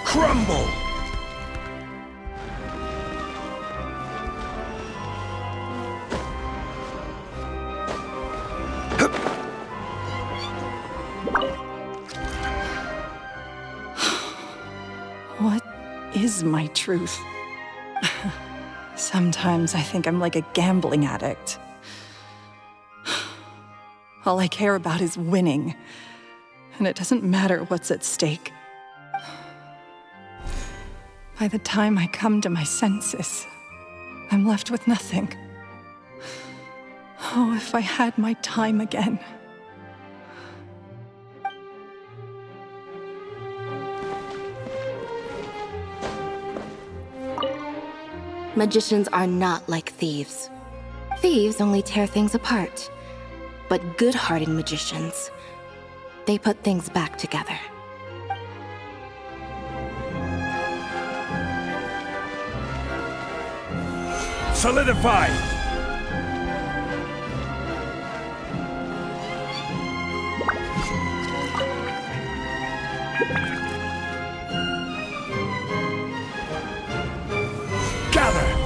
Crumble! What is my truth? Sometimes I think I'm like a gambling addict. All I care about is winning, and it doesn't matter what's at stake. By the time I come to my senses, I'm left with nothing. Oh, if I had my time again. Magicians are not like thieves. Thieves only tear things apart. But good-hearted magicians, they put things back together. Solidify! Gather!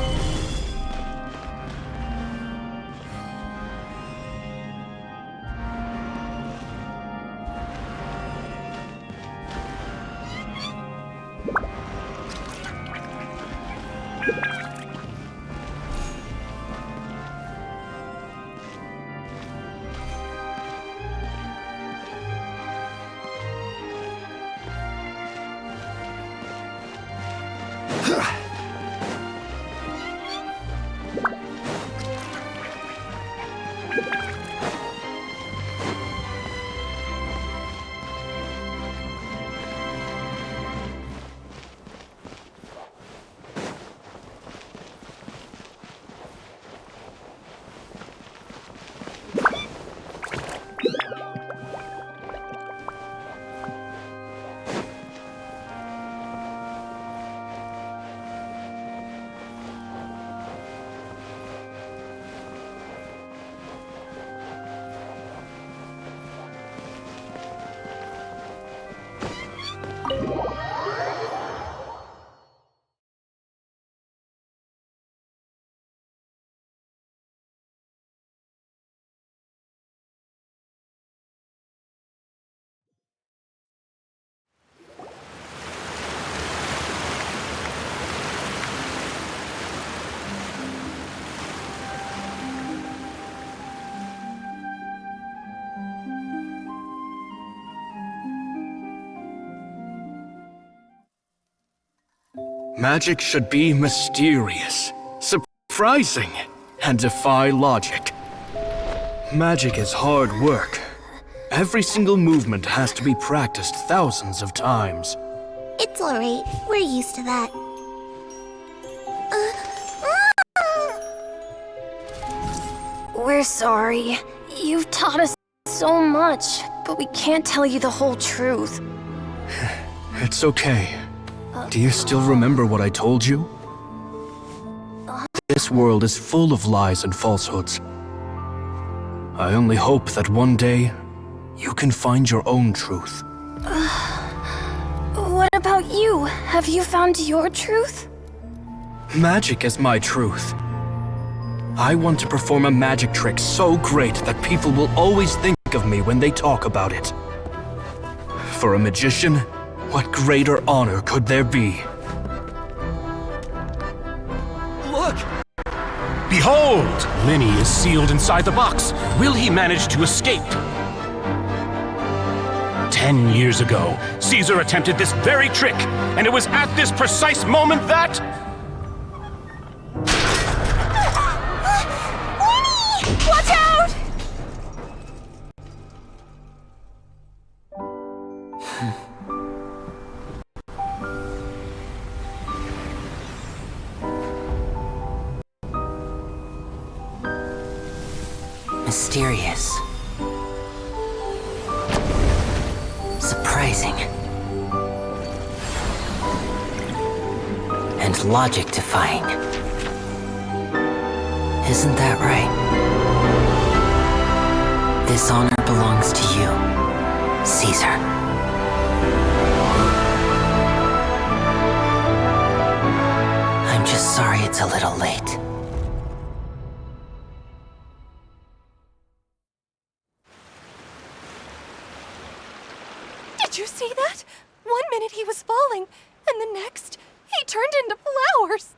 Magic should be mysterious, surprising, and defy logic. Magic is hard work. Every single movement has to be practiced thousands of times. It's alright. We're used to that. We're sorry. You've taught us so much, but we can't tell you the whole truth. It's okay. Do you still remember what I told you? This world is full of lies and falsehoods. I only hope that one day, you can find your own truth. What about you? Have you found your truth? Magic is my truth. I want to perform a magic trick so great that people will always think of me when they talk about it. For a magician, what greater honor could there be? Look! Behold! Lenny is sealed inside the box. Will he manage to escape? 10 years ago, Caesar attempted this very trick, and it was at this precise moment that... Watch out! Mysterious. Surprising. And logic-defying. Isn't that right? This honor belongs to you, Caesar. I'm just sorry it's a little late. Did you see that? 1 minute he was falling, and the next, he turned into flowers.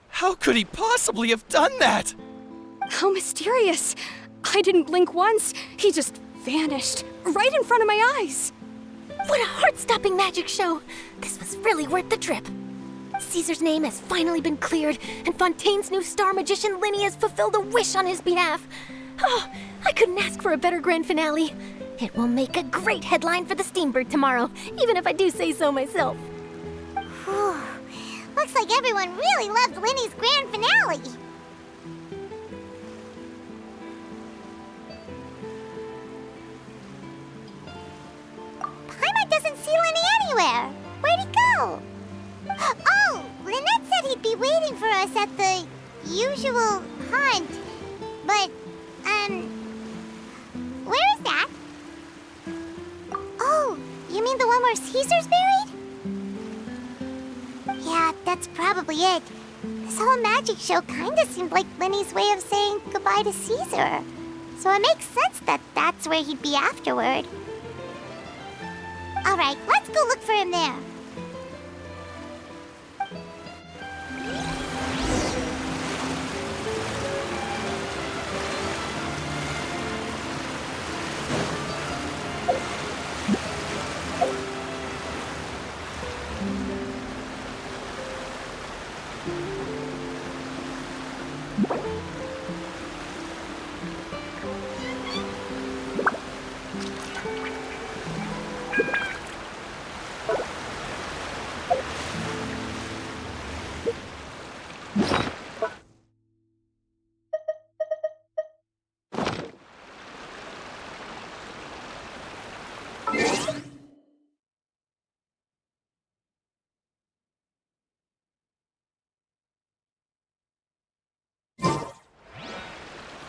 How could he possibly have done that? How mysterious. I didn't blink once. He just vanished right in front of my eyes. What a heart-stopping magic show! This was really worth the trip. Caesar's name has finally been cleared, and Fontaine's new star magician Linny has fulfilled a wish on his behalf. Oh, I couldn't ask for a better grand finale. It will make a great headline for the Steambird tomorrow, even if I do say so myself. Whew. Looks like everyone really loved Linny's grand finale. Paimon doesn't see Linny anywhere. Where'd he go? Oh, Lynette said he'd be waiting for us at the usual hunt. But, where is that? Oh, you mean the one where Caesar's buried? Yeah, that's probably it. This whole magic show kinda seemed like Linny's way of saying goodbye to Caesar. So it makes sense that that's where he'd be afterward. Alright, let's go look for him there.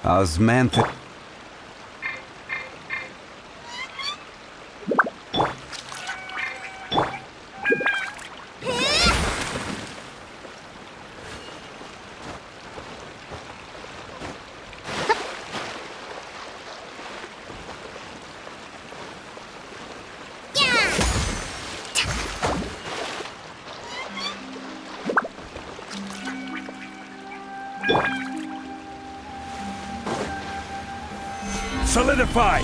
Osmantha. Solidify!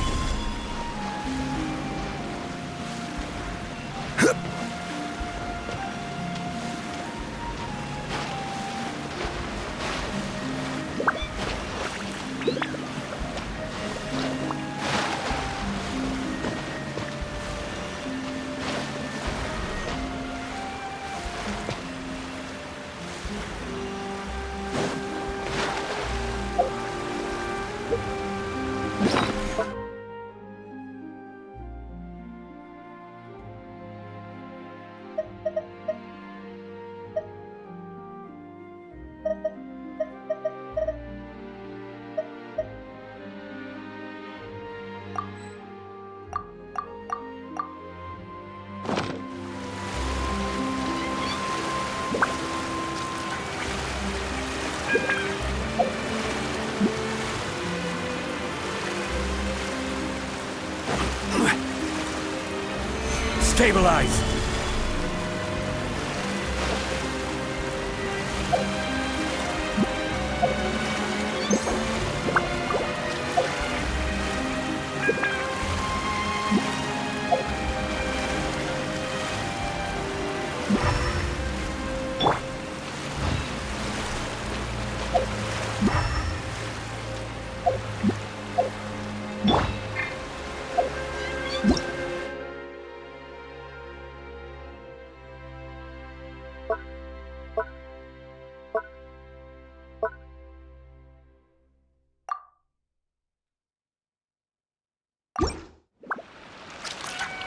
Stabilize!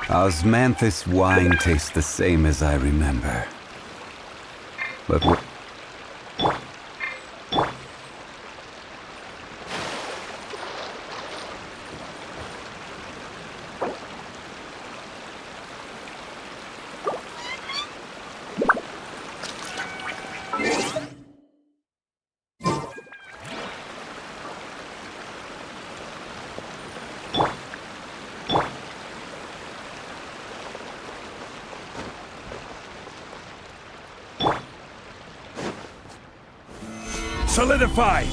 Osmanthus wine tastes the same as I remember. But Solidified!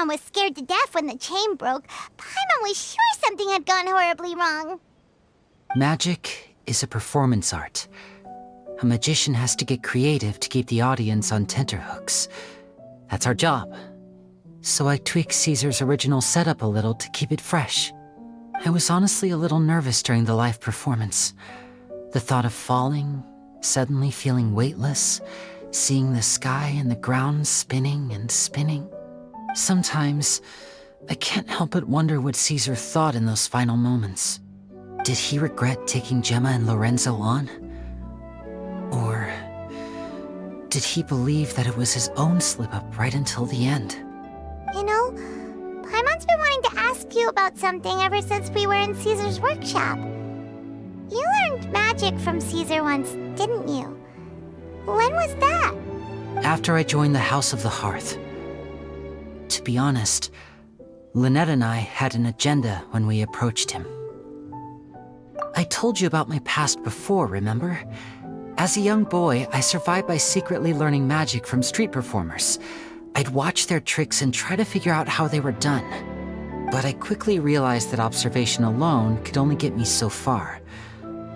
Was scared to death when the chain broke. Paimon was sure something had gone horribly wrong. Magic is a performance art. A magician has to get creative to keep the audience on tenterhooks. That's our job. So I tweaked Caesar's original setup a little to keep it fresh. I was honestly a little nervous during the live performance. The thought of falling, suddenly feeling weightless, seeing the sky and the ground spinning and spinning. Sometimes, I can't help but wonder what Caesar thought in those final moments. Did he regret taking Gemma and Lorenzo on? Or did he believe that it was his own slip-up right until the end? You know, Paimon's been wanting to ask you about something ever since we were in Caesar's workshop. You learned magic from Caesar once, didn't you? When was that? After I joined the House of the Hearth. To be honest, Lynette and I had an agenda when we approached him. I told you about my past before, remember? As a young boy, I survived by secretly learning magic from street performers. I'd watch their tricks and try to figure out how they were done. But I quickly realized that observation alone could only get me so far.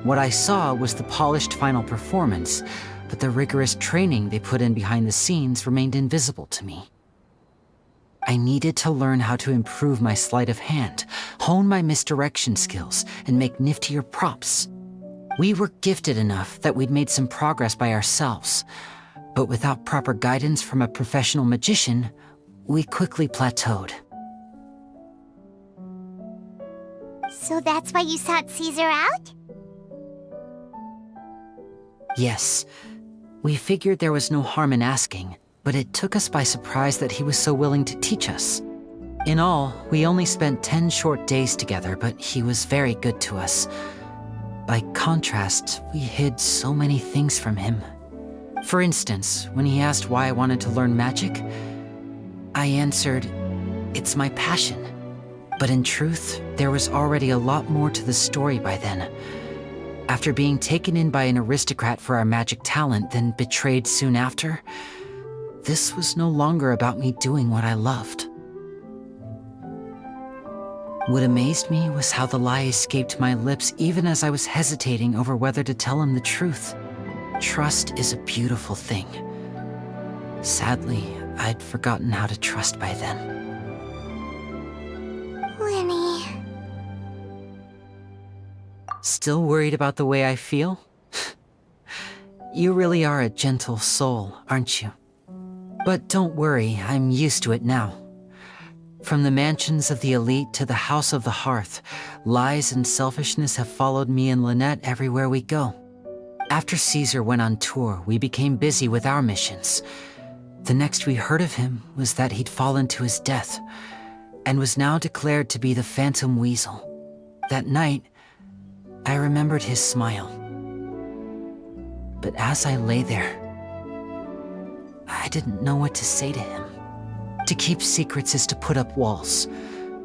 What I saw was the polished final performance, but the rigorous training they put in behind the scenes remained invisible to me. I needed to learn how to improve my sleight of hand, hone my misdirection skills, and make niftier props. We were gifted enough that we'd made some progress by ourselves, but without proper guidance from a professional magician, we quickly plateaued. So that's why you sought Caesar out? Yes. We figured there was no harm in asking, but it took us by surprise that he was so willing to teach us. In all, we only spent 10 short days together, but he was very good to us. By contrast, we hid so many things from him. For instance, when he asked why I wanted to learn magic, I answered, "It's my passion." But in truth, there was already a lot more to the story by then. After being taken in by an aristocrat for our magic talent, then betrayed soon after, this was no longer about me doing what I loved. What amazed me was how the lie escaped my lips even as I was hesitating over whether to tell him the truth. Trust is a beautiful thing. Sadly, I'd forgotten how to trust by then. Lenny. Still worried about the way I feel? You really are a gentle soul, aren't you? But don't worry, I'm used to it now. From the mansions of the elite to the house of the hearth, lies and selfishness have followed me and Lynette everywhere we go. After Caesar went on tour, we became busy with our missions. The next we heard of him was that he'd fallen to his death, and was now declared to be the Phantom Weasel. That night, I remembered his smile. But as I lay there, I didn't know what to say to him. To keep secrets is to put up walls.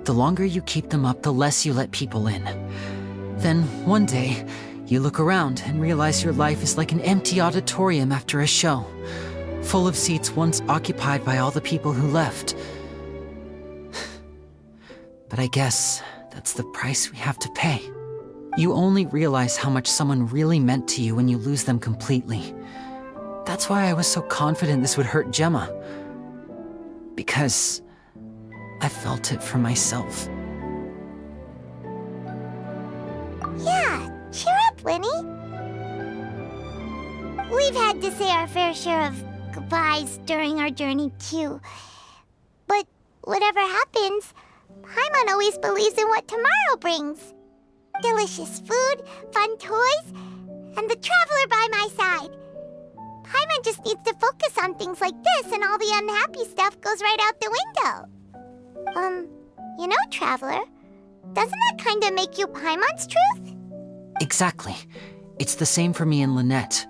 The longer you keep them up, the less you let people in. Then, one day, you look around and realize your life is like an empty auditorium after a show, full of seats once occupied by all the people who left. But I guess that's the price we have to pay. You only realize how much someone really meant to you when you lose them completely. That's why I was so confident this would hurt Gemma. Because I felt it for myself. Yeah, cheer up, Lenny. We've had to say our fair share of goodbyes during our journey, too. But whatever happens, Paimon always believes in what tomorrow brings. Delicious food, fun toys, and the traveler by my side. Paimon just needs to focus on things like this, and all the unhappy stuff goes right out the window. You know, Traveler, doesn't that kinda make you Paimon's truth? Exactly. It's the same for me and Lynette.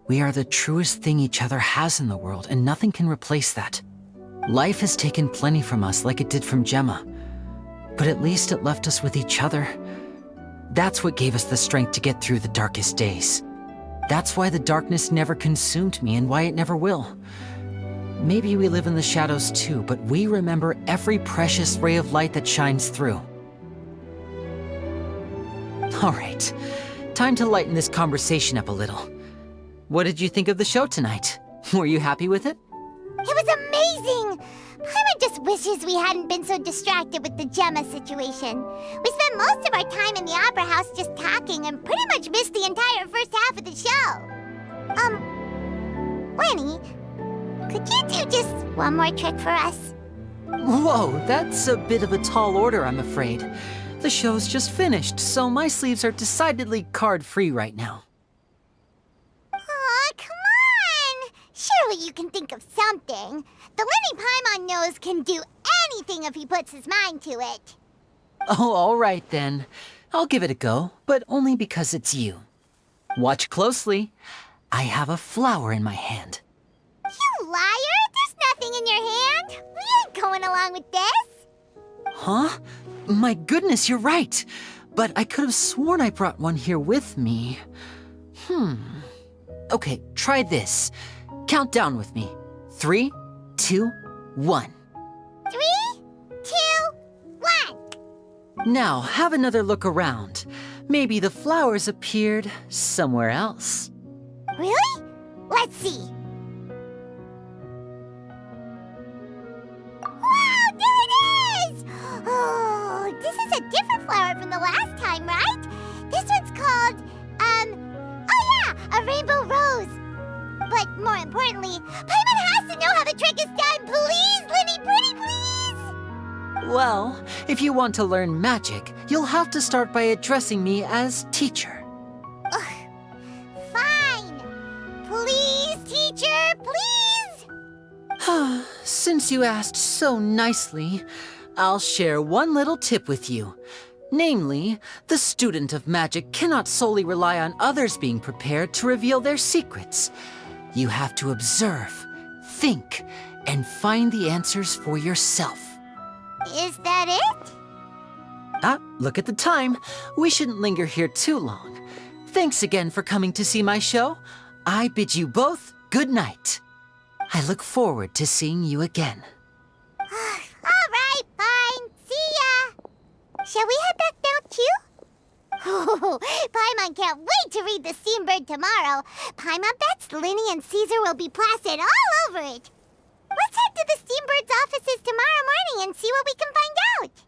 We are the truest thing each other has in the world, and nothing can replace that. Life has taken plenty from us, like it did from Gemma. But at least it left us with each other. That's what gave us the strength to get through the darkest days. That's why the darkness never consumed me, and why it never will. Maybe we live in the shadows too, but we remember every precious ray of light that shines through. All right, time to lighten this conversation up a little. What did you think of the show tonight? Were you happy with it? It was amazing! Paimon just wishes we hadn't been so distracted with the Gemma situation. We spent most of our time in the Opera House just talking and pretty much missed the entire first half of the show. Lenny, could you do just one more trick for us? Whoa, that's a bit of a tall order, I'm afraid. The show's just finished, so my sleeves are decidedly card-free right now. Aw, come on! Surely you can think of something. The Lenny Paimon knows can do anything if he puts his mind to it. Oh, all right then. I'll give it a go, but only because it's you. Watch closely. I have a flower in my hand. You liar! There's nothing in your hand! We ain't going along with this! Huh? My goodness, you're right. But I could have sworn I brought one here with me. Okay, try this. Count down with me. 3, 2, 1. 3, 2, 1. Now, have another look around. Maybe the flowers appeared somewhere else. Really? Let's see. Wow, there it is! Oh, this is a different flower from the last time, right? This one's called, oh yeah, a rainbow rose. But more importantly, Paimon has to know how the trick is done. Please, Lenny, pretty please! Well, if you want to learn magic, you'll have to start by addressing me as teacher. Ugh. Fine. Please Since you asked so nicely, I'll share one little tip with you. Namely, the student of magic cannot solely rely on others being prepared to reveal their secrets. You have to observe, think, and find the answers for yourself. Is that it? Ah, look at the time. We shouldn't linger here too long. Thanks again for coming to see my show. I bid you both good night. I look forward to seeing you again. All right, fine. See ya. Shall we head back now, too? Oh, Paimon can't wait to read The Steambird tomorrow. Paimon bets Linny and Caesar will be plastered all over it. Let's head to the Steambird's offices tomorrow morning and see what we can find out.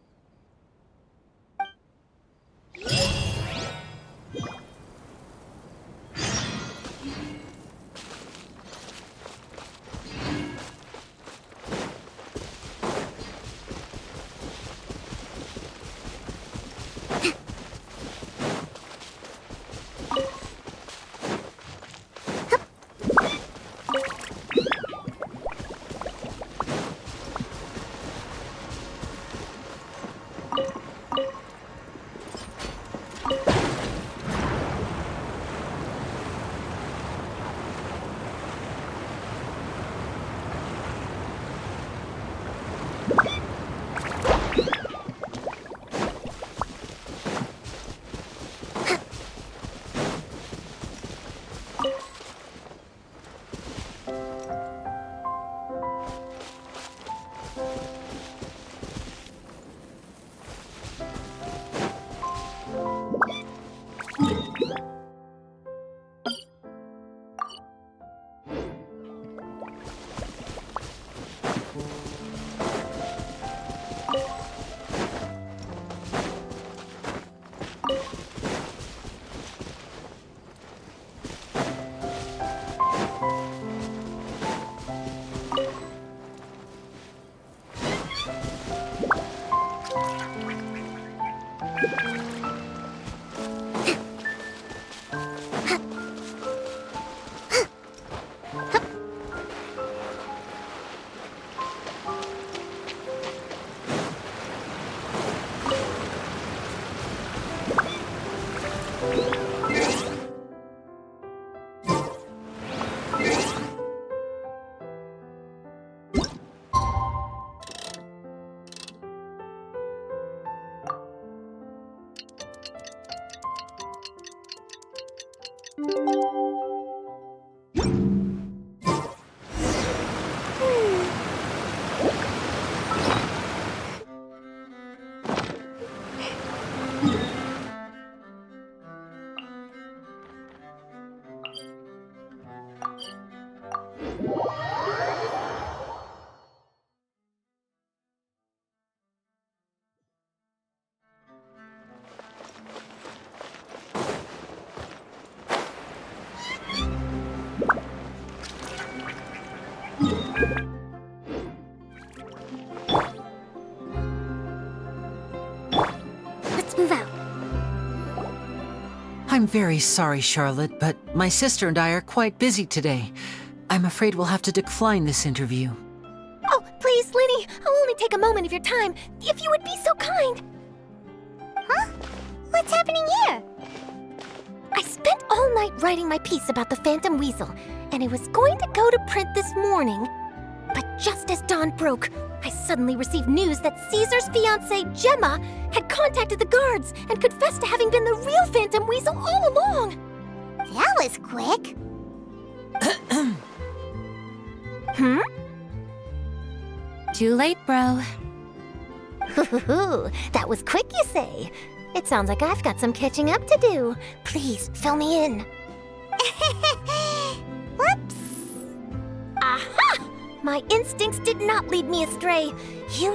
Let's move out. I'm very sorry, Charlotte, but my sister and I are quite busy today. I'm afraid we'll have to decline this interview. Oh, please, Linny, I'll only take a moment of your time, if you would be so kind. Huh? What's happening here? I spent all night writing my piece about the Phantom Weasel, and it was going to go to print this morning. But just as dawn broke, I suddenly received news that Caesar's fiancée, Gemma, had contacted the guards and confessed to having been the real Phantom Weasel all along. That was quick. Hmm? Too late, bro. That was quick, you say? It sounds like I've got some catching up to do. Please, fill me in. Whoops. Aha! My instincts did not lead me astray. You